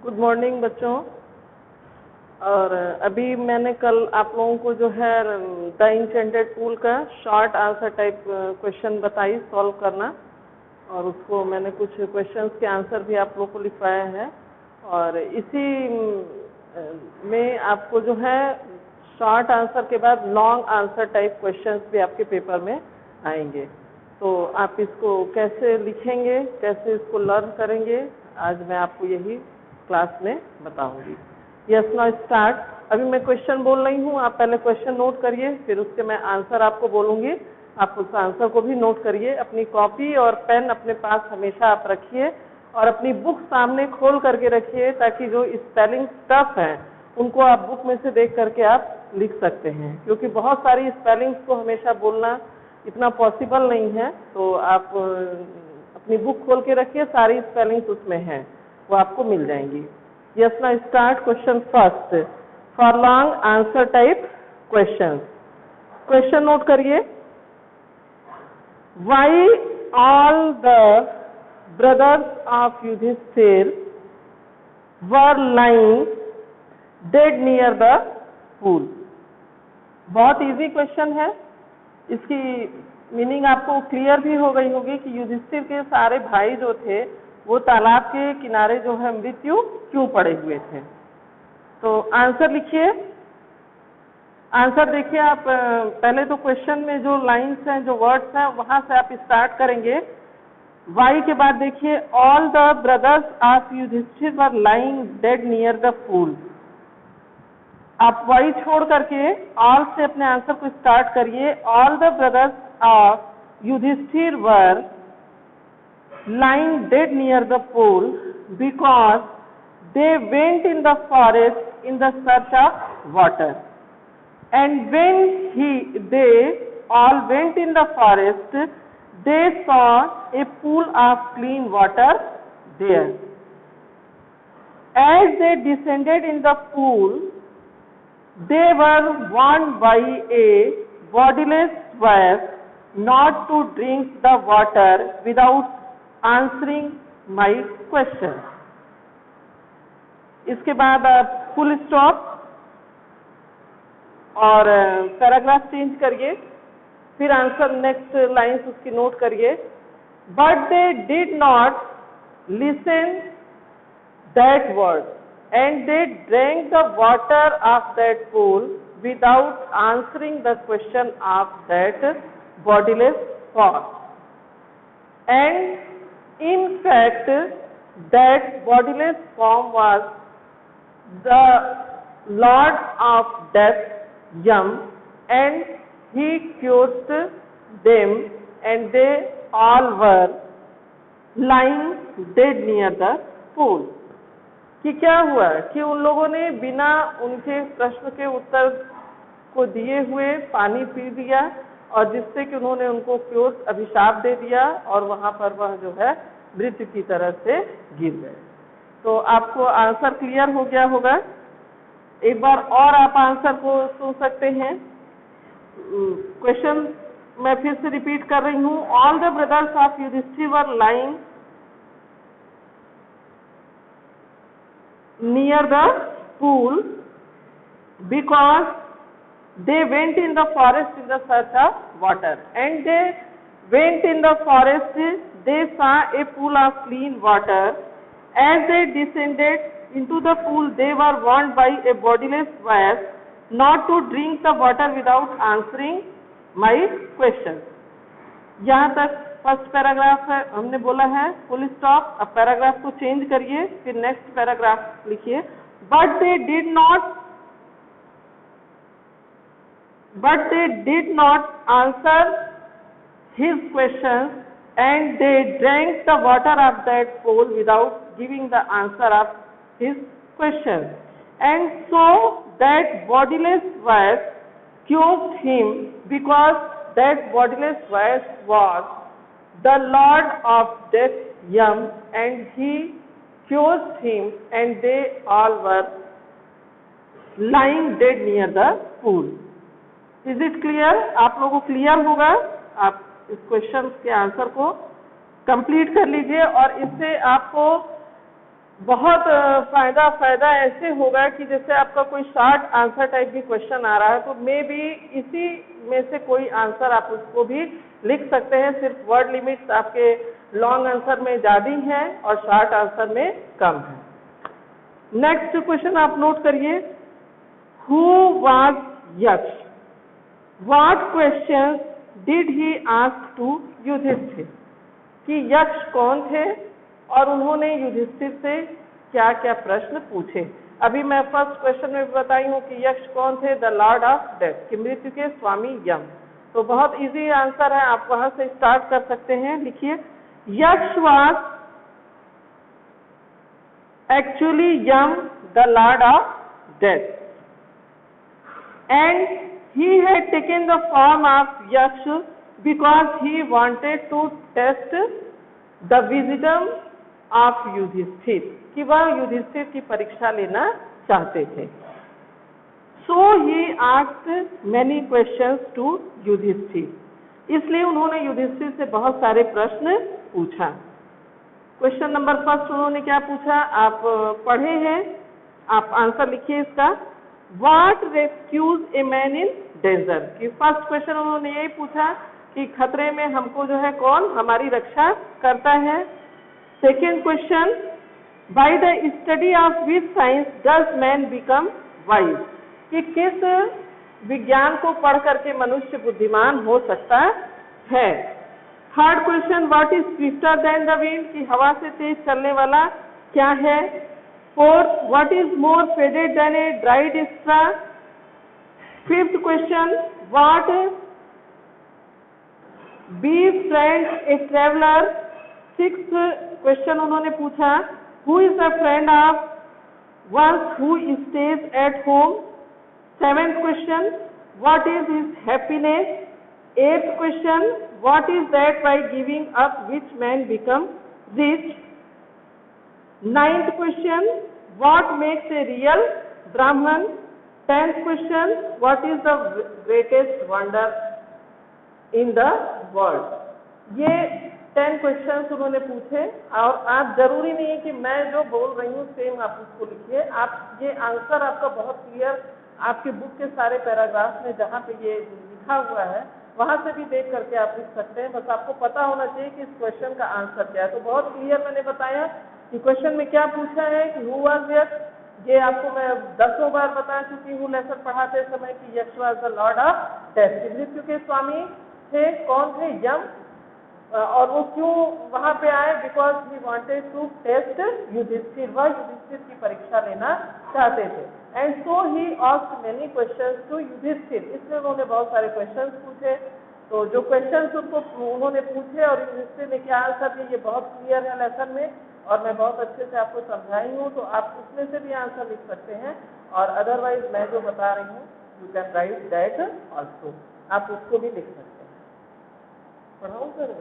Good morning बच्चों। और अभी मैंने कल आप लोगों को जो है द इंटेंडेड पूल का शॉर्ट आंसर टाइप क्वेश्चन बताई सॉल्व करना, और उसको मैंने कुछ क्वेश्चंस के आंसर भी आप लोगों को लिखवाया है। और इसी में आपको जो है शॉर्ट आंसर के बाद लॉन्ग आंसर टाइप क्वेश्चंस भी आपके पेपर में आएंगे। तो आप इसको कैसे लिखेंगे, कैसे इसको लर्न करेंगे, आज मैं आपको यही क्लास में बताऊंगी। Yes, now start. अभी मैं क्वेश्चन बोल रही हूँ, आप पहले क्वेश्चन नोट करिए, फिर उसके मैं आंसर आपको बोलूंगी। आप उस आंसर को भी नोट करिए। अपनी कॉपी और पेन अपने पास हमेशा आप रखिए, और अपनी बुक सामने खोल करके रखिए, ताकि जो स्पेलिंग टफ है उनको आप बुक में से देख करके आप लिख सकते हैं। क्योंकि बहुत सारी स्पेलिंग्स को हमेशा बोलना इतना पॉसिबल नहीं है। तो आप अपनी बुक खोल के रखिए, सारी स्पेलिंग्स उसमें हैं, वो आपको मिल जाएंगी। Yes, now start. Question first, for long answer type question. Question note करिए। Why all the brothers of Yudhishthira were lying dead near the pool. बहुत इजी क्वेश्चन है। इसकी मीनिंग आपको क्लियर भी हो गई होगी कि युधिष्ठिर के सारे भाई जो थे वो तालाब के किनारे जो है मृत्यु क्यों पड़े हुए थे। तो आंसर लिखिए। आंसर देखिए आप। पहले तो क्वेश्चन में जो लाइंस हैं, जो वर्ड्स हैं, वहां से आप स्टार्ट करेंगे। वाई के बाद देखिए, all the brothers of Yudhishthira were lying dead near the pool. आप वाई छोड़ करके ऑल से अपने आंसर को स्टार्ट करिए। All the brothers of Yudhishthira were lying dead near the pool because they went in the forest in the search of water. And when they all went in the forest, they saw a pool of clean water there. As they descended in the pool, they were warned by a bodiless voice not to drink the water without answering my question. इसके बाद आप full stop और paragraph change करिए, फिर answer next lines उसकी note करिए। But they did not listen that word and they drank the water of that pool without answering the question of that bodiless force. And in fact, that bodiless form was the lord of death, Yam, and he cursed them, and they all were lying dead near the pool. कि क्या हुआ कि उन लोगों ने बिना उनके प्रश्न के उत्तर को दिए हुए पानी पी लिया, और जिससे कि उन्होंने उनको क्योर अभिशाप दे दिया, और वहां पर वह जो है मृत्यु की तरह से गिर गए। तो आपको आंसर क्लियर हो गया होगा। एक बार और आप आंसर को सुन सकते हैं। क्वेश्चन मैं फिर से रिपीट कर रही हूँ। All the brothers of Yudhishthira were lying near the pool because they went in the forest in the search of water, and they went in the forest, they saw a pool of clean water. As they descended into the pool, they were warned by a bodiless voice not to drink the water without answering my question. यहाँ तक first paragraph है, हमने बोला है full stop. अब paragraph को change करिए, फिर नेक्स्ट पैराग्राफ लिखिए। But they did not answer his questions, and they drank the water of that pool without giving the answer of his questions. And so that bodiless voice cursed him, because that bodiless voice was the lord of death, Yam, and he cursed him, and they all were lying dead near the pool. Is it clear? आप लोगों को clear होगा। आप इस question के answer को complete कर लीजिए, और इससे आपको बहुत फायदा ऐसे होगा कि जैसे आपका कोई शॉर्ट आंसर टाइप भी क्वेश्चन आ रहा है तो मे बी इसी में से कोई आंसर आप उसको भी लिख सकते हैं। सिर्फ वर्ड लिमिट्स आपके लॉन्ग आंसर में ज़्यादा हैं और शॉर्ट आंसर में कम है। नेक्स्ट क्वेश्चन आप नोट करिए, who was Yaksha? What questions did he ask to Yudhishthira? कि यक्ष कौन थे और उन्होंने युधिष्ठिर से क्या क्या प्रश्न पूछे। अभी मैं फर्स्ट क्वेश्चन में बताई हूँ कि यक्ष कौन थे, द लॉर्ड ऑफ डेथ, कि मृत्यु के स्वामी यम। तो बहुत इजी आंसर है, आप वहां से स्टार्ट कर सकते हैं। लिखिए, Yaksha was actually Yama the lord of death and he had taken the form of Yaksha because he wanted to test the wisdom of Yudhishthir, कि वह युधिष्ठिर की परीक्षा लेना चाहते थे। So he asked many questions to Yudhishthir, इसलिए उन्होंने युधिष्ठिर से बहुत सारे प्रश्न पूछा। क्वेश्चन नंबर फर्स्ट उन्होंने क्या पूछा, आप पढ़े हैं, आप आंसर लिखिए इसका। What rescues a man in danger? कि फर्स्ट क्वेश्चन उन्होंने यही पूछा कि खतरे में हमको जो है कौन हमारी रक्षा करता है। Second question, by the study of which science does man become wise? कि किस विज्ञान को पढ़ करके मनुष्य बुद्धिमान हो सकता है। Third question, what is swifter than the wind? कि हवा से तेज चलने वाला क्या है। Fourth, what is more faded than a dried straw? Fifth question, what befriends a traveler? Sixth question उन्होंने पूछा, who is the friend of one who stays at home? Seventh question, what is his happiness? Eighth question, what is that by giving up which man become rich? Ninth question, what makes a real Brahman? 10th question, what is the greatest wonder in the world? ये 10 questions उन्होंने पूछे और आप जरूरी नहीं है कि मैं जो बोल रही हूँ सेम आप उसको लिखिए। आप ये आंसर आपका बहुत क्लियर आपके बुक के सारे पैराग्राफ में जहाँ पे ये लिखा हुआ है वहां से भी देख करके आप लिख सकते हैं। बस आपको पता होना चाहिए कि इस क्वेश्चन का आंसर क्या है। तो बहुत क्लियर मैंने बताया कि क्वेश्चन में क्या पूछा है कि हु वाज यक्ष, ये आपको मैं 10 बार बता चुकी हूँ लेसन पढ़ाते समय कि यक्ष was the lord of death, मृत्यु के स्वामी थे। कौन थे? यम। और वो क्यों वहां पे आए? Because he wanted to test Yudhishthira, वह युधिष्ठिर की परीक्षा लेना चाहते थे। And so he asked many questions to Yudhishthira, इसलिए उन्होंने बहुत सारे क्वेश्चंस पूछे। तो जो क्वेश्चंस उनको उन्होंने पूछे और युधिष्ठिर ने क्या आंसर दिए, ये बहुत क्लियर है लेसन में और मैं बहुत अच्छे से आपको समझाई हूँ। तो आप उसमें से भी आंसर लिख सकते हैं और अदरवाइज मैं जो बता रही हूँ you can write that also, आप उसको भी लिख सकते हैं। पढ़ाऊँ सर?